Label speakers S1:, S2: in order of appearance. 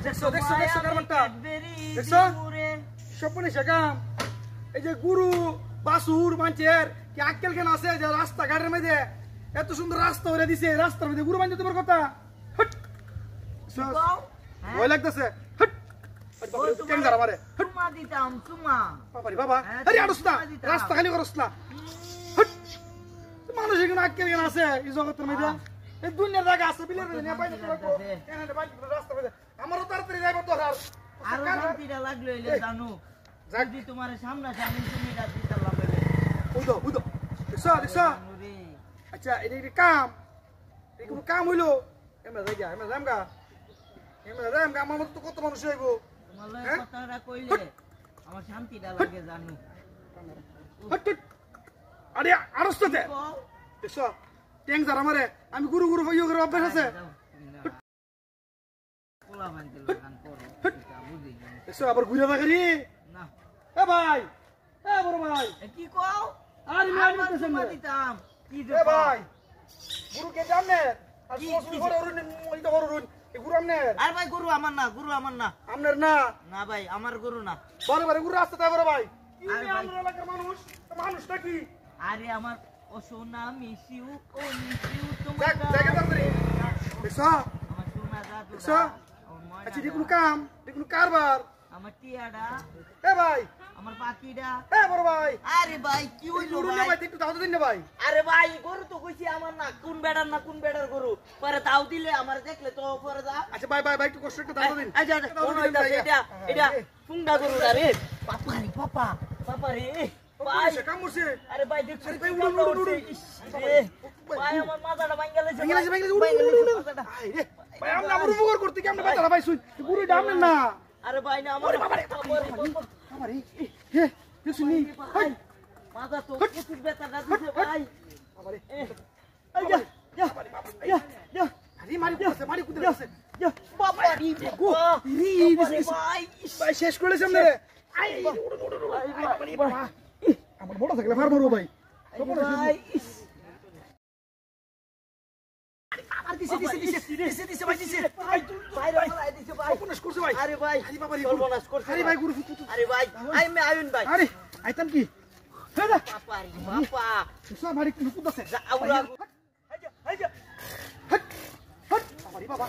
S1: দেখছো দেখছো দেখছো কারবারটা দেখছো স্বপ্নে শেখাম এই যে গুরু বাসুর মানুষের কি আক্কেল কেন আছে যে রাস্তা ঘাটের মধ্যে এত সুন্দর রাস্তা করে দিছে রাস্তার মধ্যে গুরু বান্ধব তোমার কথা ভয় লাগতেছে রাস্তা খালি করস না মানুষ এখানে আক্কেল কেন আছে এই জগতের মধ্যে এই দুনিয়ার জায়গা আছে বিলের আমারও তাড়াতাড়ি যাইবার দরকার
S2: আর শান্তিটা লাগলো এলে জানো যদি তোমার সামনে সামনে তুমি রাতে চালাম বলে
S1: বুঝো বুঝো দেখছো দেখছো আচ্ছা এটা কি কাম এই কোন কাম হইলো এমন জায়গা এমন জামগা আমার মত তো কত মানুষ হইব
S2: তোমার লয় কথাটা কইলে আমার শান্তিটা লাগে জানো
S1: হট আরে আরস্তে দেখছো ট্যাং যারা মারে আমি গুরু গুরু হইও করে অভ্যাস আছে পোলা বানতে লাগান করো এটা বুঝি দেখছো আবার ঘুরে থাকি
S2: না
S1: এ ভাই এ বড় ভাই
S2: কি কও
S1: আরে আমি দিতেছি না
S2: দিতাম কি
S1: এ ভাই গুরু কে জানে আর কি করে রুন এটা করে রুন এ গুরু আমনে
S2: আরে ভাই গুরু আমার না
S1: আমনের না
S2: না ভাই আমার গুরু না
S1: বারে গুরু রাস্তা তাই বড় ভাই কি আমরা এলাকার মানুষটা কি
S2: আরে আমার ও সোনা মিশিউ ও মিশিউ তোমার
S1: জায়গা তাড়াতাড়ি দেখছো
S2: আমার সোনা দাদু
S1: দেখছো আচ্ছা দেখুন কারবার
S2: আমার টিয়াডা
S1: এ ভাই
S2: আমার পাখিডা
S1: এ বড় ভাই
S2: আরে ভাই কি হইলো ভাই
S1: একটু দাও দিন না ভাই
S2: আরে ভাই গরু তো কইছি আমার না কোন বেড়ার গরু পরে দাও দিলে আমার দেখলে তো পরে দা
S1: আচ্ছা ভাই একটু কষ্ট একটু দাও দিন
S2: আচ্ছা কোন হইতাছে এটা ফুংডা গরু রে পাপা রে ভাই
S1: কাম করছে
S2: আরে ভাই দেখছ ভাই উড়ে ভাই আমার মাথাটা ভাঙ গেছে
S1: ভাই আমরা উপকার করতে কি আমরা বাচ্চারা ভাই শুন গুরু ডামনে না
S2: আরে ভাই না আমার
S1: আমারে হে শুনি
S2: ভাই মাথা তো প্রচুর ব্যথাটা দিছে ভাই
S1: আমারে
S2: আরে
S1: মারি কুদে
S2: বাবা রি
S1: ভাই শেষ করেছে আমরা আমার বড় থাকলে ফার মারবো ভাই আইতাম কি বাবা